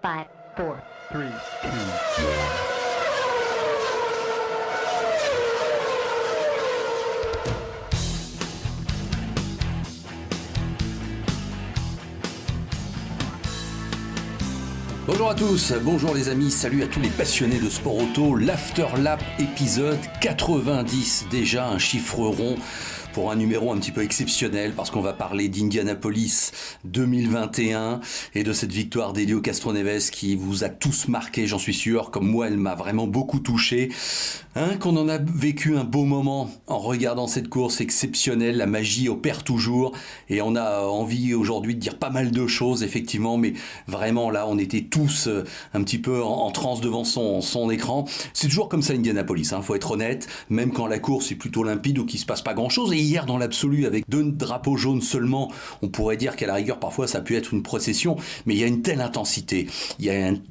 5, 4, 3, 2. Bonjour à tous, bonjour les amis, salut à tous les passionnés de sport auto, l'After Lap épisode 90, déjà un chiffre rond pour un numéro un petit peu exceptionnel parce qu'on va parler d'Indianapolis 2021 et de cette victoire d'Helio Castroneves qui vous a tous marqué, j'en suis sûr, comme moi elle m'a vraiment beaucoup touché. Qu'on en a vécu un beau moment en regardant cette course exceptionnelle, la magie opère toujours et on a envie aujourd'hui de dire pas mal de choses effectivement, mais vraiment là on était tous un petit peu en transe devant son écran. C'est toujours comme ça Indianapolis, faut être honnête, même quand la course est plutôt limpide ou qu'il se passe pas grand chose. Et hier dans l'absolu avec 2 drapeaux jaunes seulement, on pourrait dire qu'à la rigueur parfois ça a pu être une procession, mais il y a une telle intensité, il y a une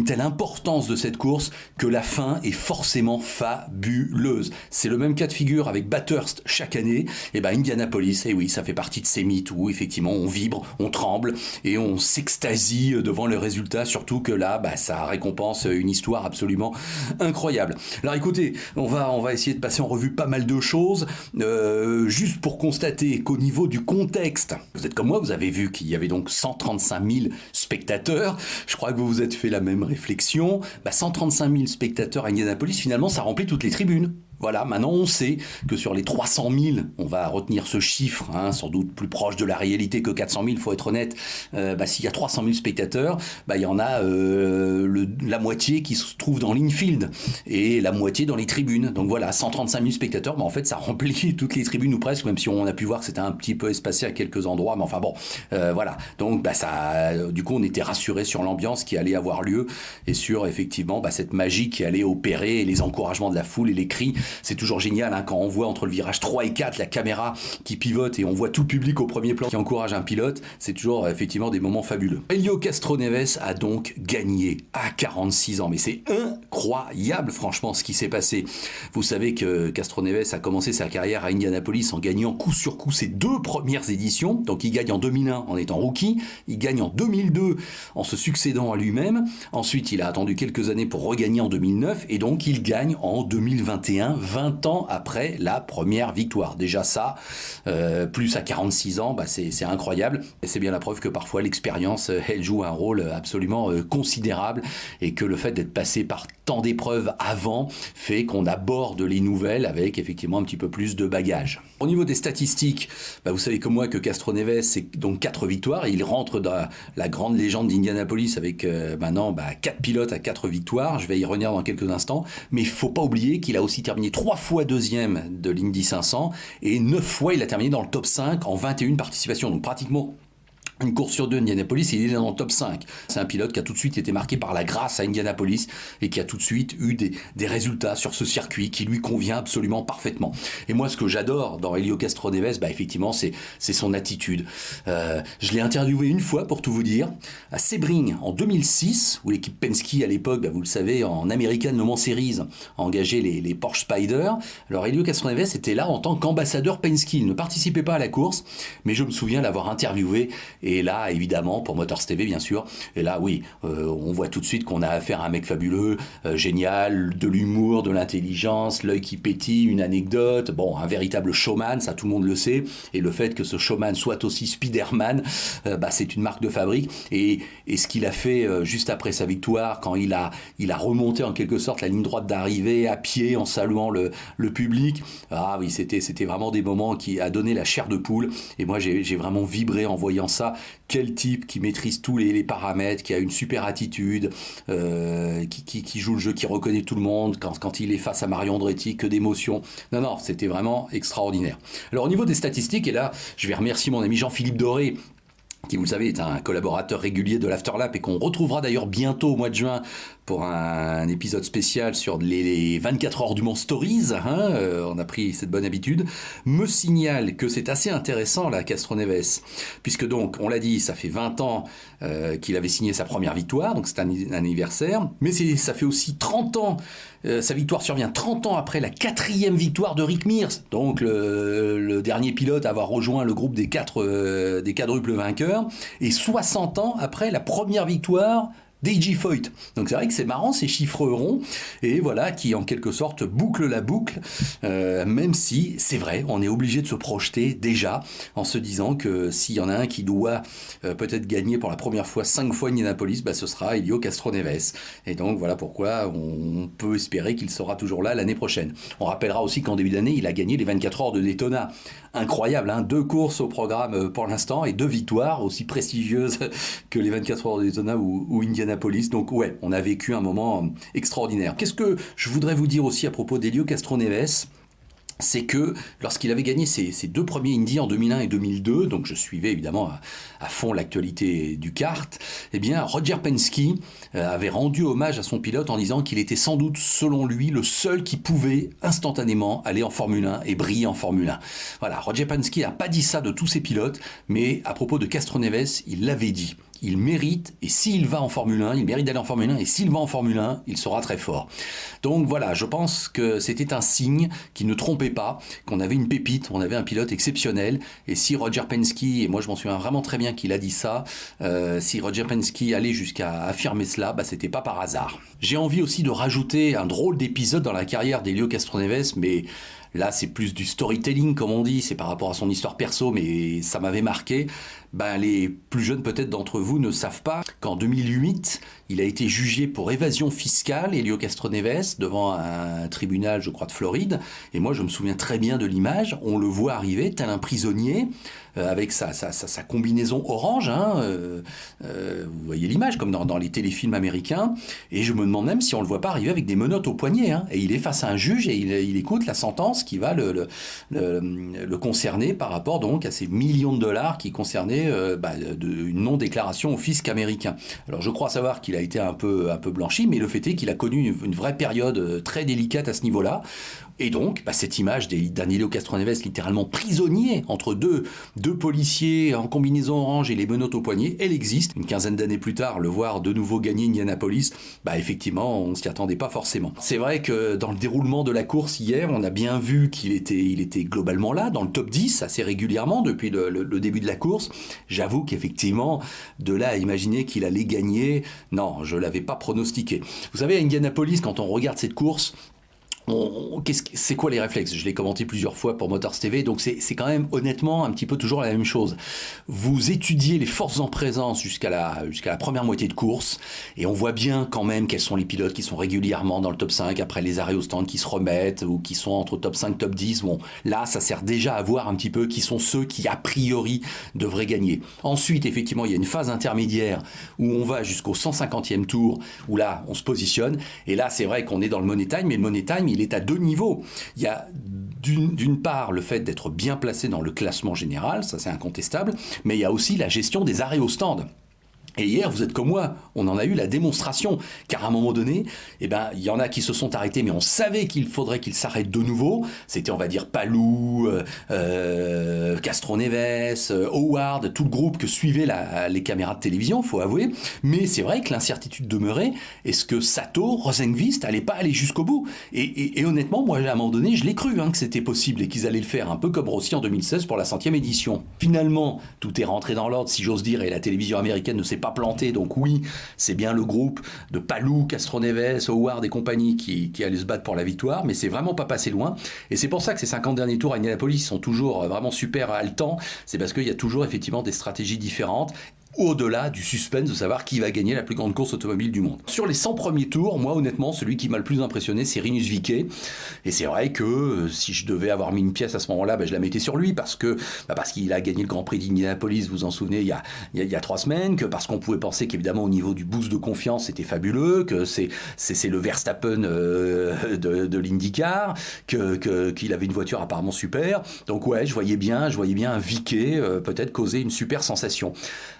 telle importance de cette course que la fin est forcément fabuleuse. C'est le même cas de figure avec Bathurst chaque année. Et Indianapolis, et oui, ça fait partie de ces mythes où effectivement on vibre, on tremble et on s'extasie devant le résultat, surtout que là, ça récompense une histoire absolument incroyable. Alors écoutez, on va essayer de passer en revue pas mal de choses, juste pour constater qu'au niveau du contexte, vous êtes comme moi, vous avez vu qu'il y avait donc 135 000 spectateurs. Je crois que vous vous êtes fait la même réflexion. 135 000 spectateurs à Indianapolis, finalement, ça remplit toutes les tribunes. Voilà, maintenant on sait que sur les 300 000, on va retenir ce chiffre, sans doute plus proche de la réalité que 400 000, faut être honnête. S'il y a 300 000 spectateurs, il y en a la moitié qui se trouve dans l'infield et la moitié dans les tribunes. Donc voilà, 135 000 spectateurs, en fait ça remplit toutes les tribunes ou presque, même si on a pu voir que c'était un petit peu espacé à quelques endroits, mais enfin bon, voilà. Donc du coup on était rassurés sur l'ambiance qui allait avoir lieu et sur effectivement cette magie qui allait opérer et les encouragements de la foule et les cris. C'est toujours génial quand on voit entre le virage 3 et 4 la caméra qui pivote et on voit tout le public au premier plan qui encourage un pilote. C'est toujours effectivement des moments fabuleux. Helio Castroneves a donc gagné à 46 ans. Mais c'est incroyable franchement ce qui s'est passé. Vous savez que Castroneves a commencé sa carrière à Indianapolis en gagnant coup sur coup ses 2 premières éditions. Donc il gagne en 2001 en étant rookie. Il gagne en 2002 en se succédant à lui-même. Ensuite il a attendu quelques années pour regagner en 2009 et donc il gagne en 2021. 20 ans après la première victoire. Déjà ça, plus à 46 ans, c'est incroyable. Et c'est bien la preuve que parfois l'expérience, elle joue un rôle absolument considérable et que le fait d'être passé par tant d'épreuves avant fait qu'on aborde les nouvelles avec effectivement un petit peu plus de bagages. Au niveau des statistiques, vous savez comme moi que Castroneves, c'est donc 4 victoires et il rentre dans la grande légende d'Indianapolis avec maintenant 4 pilotes à 4 victoires. Je vais y revenir dans quelques instants, mais il ne faut pas oublier qu'il a aussi terminé 3 fois deuxième de l'Indy 500 et 9 fois il a terminé dans le top 5 en 21 participations, donc pratiquement une course sur 2 Indianapolis et il est dans le top 5. C'est un pilote qui a tout de suite été marqué par la grâce à Indianapolis et qui a tout de suite eu des résultats sur ce circuit qui lui convient absolument parfaitement. Et moi, ce que j'adore dans Helio Castroneves, effectivement, c'est son attitude. Je l'ai interviewé une fois, pour tout vous dire, à Sebring en 2006, où l'équipe Penske, à l'époque, vous le savez, en American Le Mans Series, a engagé les Porsche Spyder. Alors, Helio Castroneves était là en tant qu'ambassadeur Penske. Il ne participait pas à la course, mais je me souviens l'avoir interviewé. Et là, évidemment, pour Motors TV, bien sûr, et là, oui, on voit tout de suite qu'on a affaire à un mec fabuleux, génial, de l'humour, de l'intelligence, l'œil qui pétille, une anecdote, un véritable showman, ça tout le monde le sait, et le fait que ce showman soit aussi Spider-Man, c'est une marque de fabrique, et ce qu'il a fait juste après sa victoire, quand il a remonté en quelque sorte la ligne droite d'arrivée, à pied, en saluant le public, ah oui, c'était vraiment des moments qui a donné la chair de poule, et moi j'ai vraiment vibré en voyant ça. Quel type qui maîtrise tous les paramètres, qui a une super attitude, qui joue le jeu, qui reconnaît tout le monde, quand il est face à Mario Andretti, que d'émotions. Non, c'était vraiment extraordinaire. Alors au niveau des statistiques, et là je vais remercier mon ami Jean-Philippe Doré, qui, vous le savez, est un collaborateur régulier de l'Afterlap et qu'on retrouvera d'ailleurs bientôt au mois de juin pour un épisode spécial sur les 24 heures du Mans Stories, on a pris cette bonne habitude, me signale que c'est assez intéressant là, Castroneves, puisque donc, on l'a dit, ça fait 20 ans qu'il avait signé sa première victoire, donc c'est un anniversaire, mais ça fait aussi 30 ans, sa victoire survient 30 ans après la 4e victoire de Rick Mears, donc le dernier pilote à avoir rejoint le groupe des quadruples vainqueurs, et 60 ans après la première victoire DJ Foyt. Donc c'est vrai que c'est marrant ces chiffres ronds, et voilà, qui en quelque sorte bouclent la boucle, même si c'est vrai, on est obligé de se projeter déjà en se disant que s'il y en a un qui doit peut-être gagner pour la première fois 5 fois Indianapolis, ce sera Helio Castroneves. Et donc voilà pourquoi on peut espérer qu'il sera toujours là l'année prochaine. On rappellera aussi qu'en début d'année, il a gagné les 24 heures de Daytona. Incroyable, 2 courses au programme pour l'instant et 2 victoires aussi prestigieuses que les 24 heures de Daytona ou Indianapolis. Donc ouais, on a vécu un moment extraordinaire. Qu'est-ce que je voudrais vous dire aussi à propos d'Helio Castroneves ? C'est que lorsqu'il avait gagné ses 2 premiers Indy en 2001 et 2002, donc je suivais évidemment à fond l'actualité du kart, eh bien Roger Penske avait rendu hommage à son pilote en disant qu'il était sans doute, selon lui, le seul qui pouvait instantanément aller en Formule 1 et briller en Formule 1. Voilà, Roger Penske n'a pas dit ça de tous ses pilotes, mais à propos de Castroneves, il l'avait dit. Il mérite, et s'il va en Formule 1, il mérite d'aller en Formule 1, et s'il va en Formule 1, il sera très fort. Donc voilà, je pense que c'était un signe qui ne trompait pas, qu'on avait une pépite, on avait un pilote exceptionnel, et si Roger Penske, et moi je m'en souviens vraiment très bien qu'il a dit ça, si Roger Penske allait jusqu'à affirmer cela, c'était pas par hasard. J'ai envie aussi de rajouter un drôle d'épisode dans la carrière d'Helio Castroneves, mais là c'est plus du storytelling comme on dit, c'est par rapport à son histoire perso, mais ça m'avait marqué. Les plus jeunes peut-être d'entre vous ne savent pas qu'en 2008, il a été jugé pour évasion fiscale, Helio Castroneves, devant un tribunal, je crois, de Floride. Et moi, je me souviens très bien de l'image. On le voit arriver, tel un prisonnier, avec sa combinaison orange. Vous voyez l'image, comme dans les téléfilms américains. Et je me demande même si on ne le voit pas arriver avec des menottes au poignet. Et il est face à un juge et il écoute la sentence qui va le concerner par rapport donc à ces millions de dollars qui concernaient une non-déclaration au fisc américain. Alors je crois savoir qu'il a été un peu blanchi, mais le fait est qu'il a connu une vraie période très délicate à ce niveau-là. Et donc, cette image d'un Helio Castroneves littéralement prisonnier entre deux policiers en combinaison orange et les menottes au poignet, elle existe. Une quinzaine d'années plus tard, le voir de nouveau gagner Indianapolis, effectivement, on ne s'y attendait pas forcément. C'est vrai que dans le déroulement de la course hier, on a bien vu qu'il était globalement là, dans le top 10 assez régulièrement depuis le début de la course. J'avoue qu'effectivement, de là à imaginer qu'il allait gagner, non, je ne l'avais pas pronostiqué. Vous savez, à Indianapolis, quand on regarde cette course, c'est quoi les réflexes ? Je l'ai commenté plusieurs fois pour Motors TV, donc c'est quand même honnêtement un petit peu toujours la même chose. Vous étudiez les forces en présence jusqu'à la première moitié de course, et on voit bien quand même quels sont les pilotes qui sont régulièrement dans le top 5, après les arrêts au stand qui se remettent, ou qui sont entre top 5, top 10. Bon, là, ça sert déjà à voir un petit peu qui sont ceux qui, a priori, devraient gagner. Ensuite, effectivement, il y a une phase intermédiaire où on va jusqu'au 150e tour, où là, on se positionne, et là, c'est vrai qu'on est dans le money time, mais le money time, il est à 2 niveaux. Il y a d'une part le fait d'être bien placé dans le classement général, ça c'est incontestable, mais il y a aussi la gestion des arrêts au stand. Et hier, vous êtes comme moi, on en a eu la démonstration, car à un moment donné, il y en a qui se sont arrêtés, mais on savait qu'il faudrait qu'ils s'arrêtent de nouveau. C'était, on va dire, Palou, Castroneves, Howard, tout le groupe que suivaient les caméras de télévision, faut avouer. Mais c'est vrai que l'incertitude demeurait. Est-ce que Sato, Rosenqvist, allait pas aller jusqu'au bout ? Et honnêtement, moi, à un moment donné, je l'ai cru que c'était possible et qu'ils allaient le faire, un peu comme Rossi en 2016 pour la 100e édition. Finalement, tout est rentré dans l'ordre, si j'ose dire, et la télévision américaine ne s'est pas planté, donc oui, c'est bien le groupe de Palou, Castroneves, Howard et compagnie qui allait se battre pour la victoire, mais c'est vraiment pas passé loin, et c'est pour ça que ces 50 derniers tours à Indianapolis sont toujours vraiment super haletants, c'est parce qu'il y a toujours effectivement des stratégies différentes, au-delà du suspense de savoir qui va gagner la plus grande course automobile du monde. Sur les 100 premiers tours, moi honnêtement, celui qui m'a le plus impressionné, c'est Rinus VeeKay. Et c'est vrai que si je devais avoir mis une pièce à ce moment-là, je la mettais sur lui parce qu'il a gagné le Grand Prix d'Indianapolis, vous vous en souvenez, il y a 3 semaines, que parce qu'on pouvait penser qu'évidemment au niveau du boost de confiance, c'était fabuleux, que c'est le Verstappen de l'IndyCar, qu'il avait une voiture apparemment super. Donc ouais, je voyais bien un VeeKay peut-être causer une super sensation.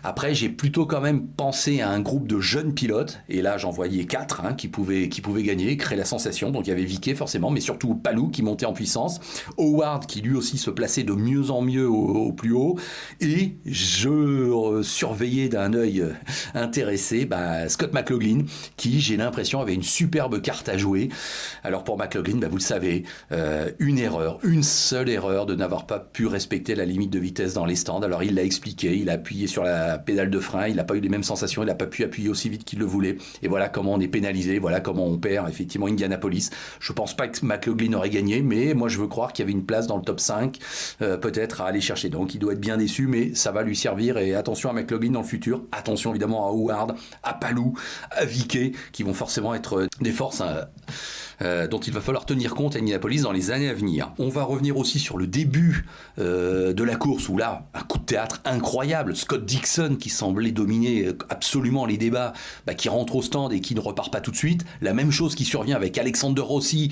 Après, j'ai plutôt quand même pensé à un groupe de jeunes pilotes, et là j'en voyais 4 qui pouvaient gagner, créer la sensation. Donc il y avait VeeKay forcément, mais surtout Palou qui montait en puissance, Howard qui lui aussi se plaçait de mieux en mieux au plus haut, et je surveillais d'un œil intéressé Scott McLaughlin, qui j'ai l'impression avait une superbe carte à jouer. Alors pour McLaughlin, vous le savez, une seule erreur de n'avoir pas pu respecter la limite de vitesse dans les stands. Alors il l'a expliqué, il a appuyé sur la pédale de frein, il n'a pas eu les mêmes sensations, il n'a pas pu appuyer aussi vite qu'il le voulait. Et voilà comment on est pénalisé, voilà comment on perd effectivement Indianapolis. Je pense pas que McLaughlin aurait gagné, mais moi je veux croire qu'il y avait une place dans le top 5, peut-être à aller chercher. Donc il doit être bien déçu, mais ça va lui servir. Et attention à McLaughlin dans le futur, attention évidemment à Howard, à Palou, à Viquet, qui vont forcément être des forces dont il va falloir tenir compte à Indianapolis dans les années à venir. On va revenir aussi sur le début de la course, où là, un coup de théâtre incroyable. Scott Dixon, qui semblait dominer absolument les débats, qui rentre au stand et qui ne repart pas tout de suite. La même chose qui survient avec Alexander Rossi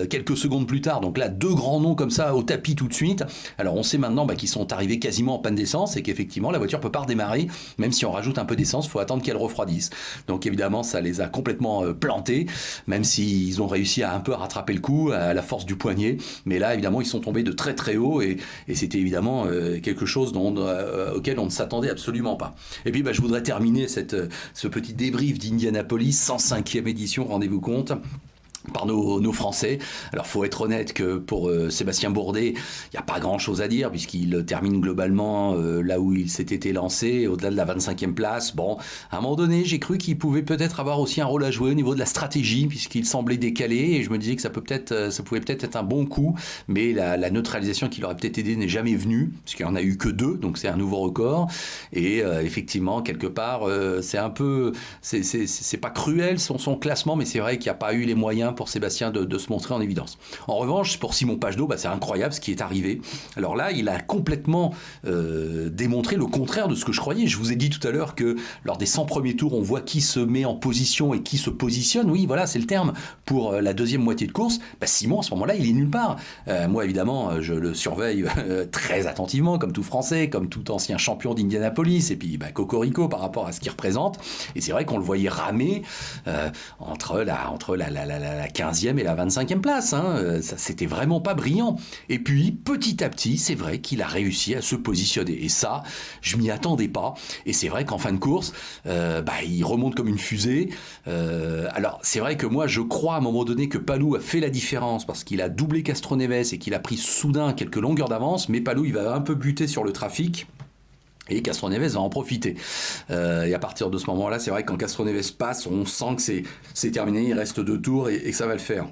quelques secondes plus tard. Donc là, 2 grands noms comme ça au tapis tout de suite. Alors on sait maintenant qu'ils sont arrivés quasiment en panne d'essence et qu'effectivement la voiture peut pas redémarrer, même si on rajoute un peu d'essence, il faut attendre qu'elle refroidisse. Donc évidemment, ça les a complètement plantés, même s'ils ont réussi à un peu rattraper le coup à la force du poignet, mais là évidemment ils sont tombés de très très haut et c'était évidemment quelque chose auquel on ne s'attendait absolument pas. Et puis je voudrais terminer ce petit débrief d'Indianapolis, 105e édition, rendez-vous compte, par nos Français. Alors faut être honnête que pour Sébastien Bourdet, il n'y a pas grand chose à dire puisqu'il termine globalement là où il s'était lancé, au-delà de la 25e place. Bon, à un moment donné, j'ai cru qu'il pouvait peut-être avoir aussi un rôle à jouer au niveau de la stratégie puisqu'il semblait décalé et je me disais que ça pouvait peut-être être un bon coup, mais la neutralisation qui l'aurait peut-être aidé n'est jamais venue puisqu'il n'y en a eu que 2, donc c'est un nouveau record et effectivement quelque part c'est un peu, c'est pas cruel son classement, mais c'est vrai qu'il n'y a pas eu les moyens pour Sébastien de se montrer en évidence. En revanche, pour Simon Pagenaud, c'est incroyable ce qui est arrivé. Alors là, il a complètement démontré le contraire de ce que je croyais. Je vous ai dit tout à l'heure que lors des 100 premiers tours, on voit qui se met en position et qui se positionne. Oui, voilà, c'est le terme pour la deuxième moitié de course. Simon, à ce moment-là, il est nulle part. Moi, évidemment, je le surveille très attentivement, comme tout Français, comme tout ancien champion d'Indianapolis, et puis cocorico par rapport à ce qu'il représente. Et c'est vrai qu'on le voyait ramer entre la 15e et la 25e place. Ça, c'était vraiment pas brillant. Et puis, petit à petit, c'est vrai qu'il a réussi à se positionner. Et ça, je m'y attendais pas. Et c'est vrai qu'en fin de course, il remonte comme une fusée. Alors, c'est vrai que moi, je crois à un moment donné que Palou a fait la différence parce qu'il a doublé Castroneves et qu'il a pris soudain quelques longueurs d'avance. Mais Palou, il va un peu buter sur le trafic. Et Castroneves va en profiter. Et à partir de ce moment-là, c'est vrai que quand Castroneves passe, on sent que c'est terminé, il reste 2 tours et que ça va le faire.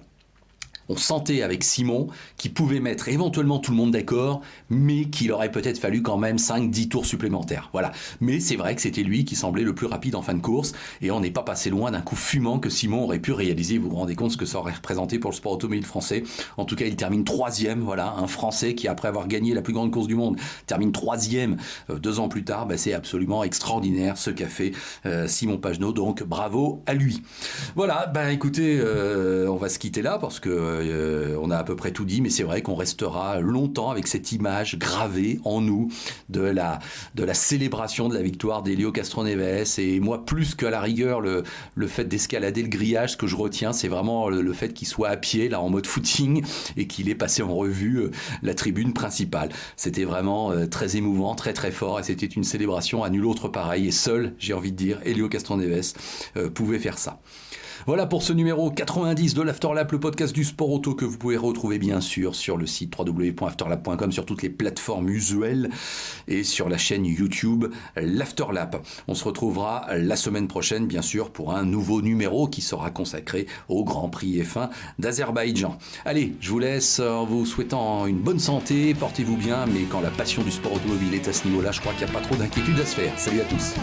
On sentait avec Simon qu'il pouvait mettre éventuellement tout le monde d'accord, mais qu'il aurait peut-être fallu quand même 5-10 tours supplémentaires. Voilà. Mais c'est vrai que c'était lui qui semblait le plus rapide en fin de course, et on n'est pas passé loin d'un coup fumant que Simon aurait pu réaliser. Vous vous rendez compte ce que ça aurait représenté pour le sport automobile français. En tout cas, il termine 3e, voilà, un Français qui, après avoir gagné la plus grande course du monde, termine 3e 2 ans plus tard. C'est absolument extraordinaire ce qu'a fait Simon Pagenaud, donc bravo à lui. Voilà, écoutez, on va se quitter là parce que on a à peu près tout dit, mais c'est vrai qu'on restera longtemps avec cette image gravée en nous de la célébration de la victoire d'Helio Castroneves. Et moi, plus qu'à la rigueur le fait d'escalader le grillage, ce que je retiens, c'est vraiment le fait qu'il soit à pied là en mode footing et qu'il ait passé en revue la tribune principale. C'était vraiment très émouvant, très très fort, et c'était une célébration à nul autre pareil, et seul, j'ai envie de dire, Helio Castroneves pouvait faire ça. Voilà pour ce numéro 90 de l'Afterlap, le podcast du sport auto que vous pouvez retrouver bien sûr sur le site www.afterlap.com, sur toutes les plateformes usuelles et sur la chaîne YouTube l'Afterlap. On se retrouvera la semaine prochaine bien sûr pour un nouveau numéro qui sera consacré au Grand Prix F1 d'Azerbaïdjan. Allez, je vous laisse en vous souhaitant une bonne santé, portez-vous bien, mais quand la passion du sport automobile est à ce niveau-là, je crois qu'il n'y a pas trop d'inquiétude à se faire. Salut à tous.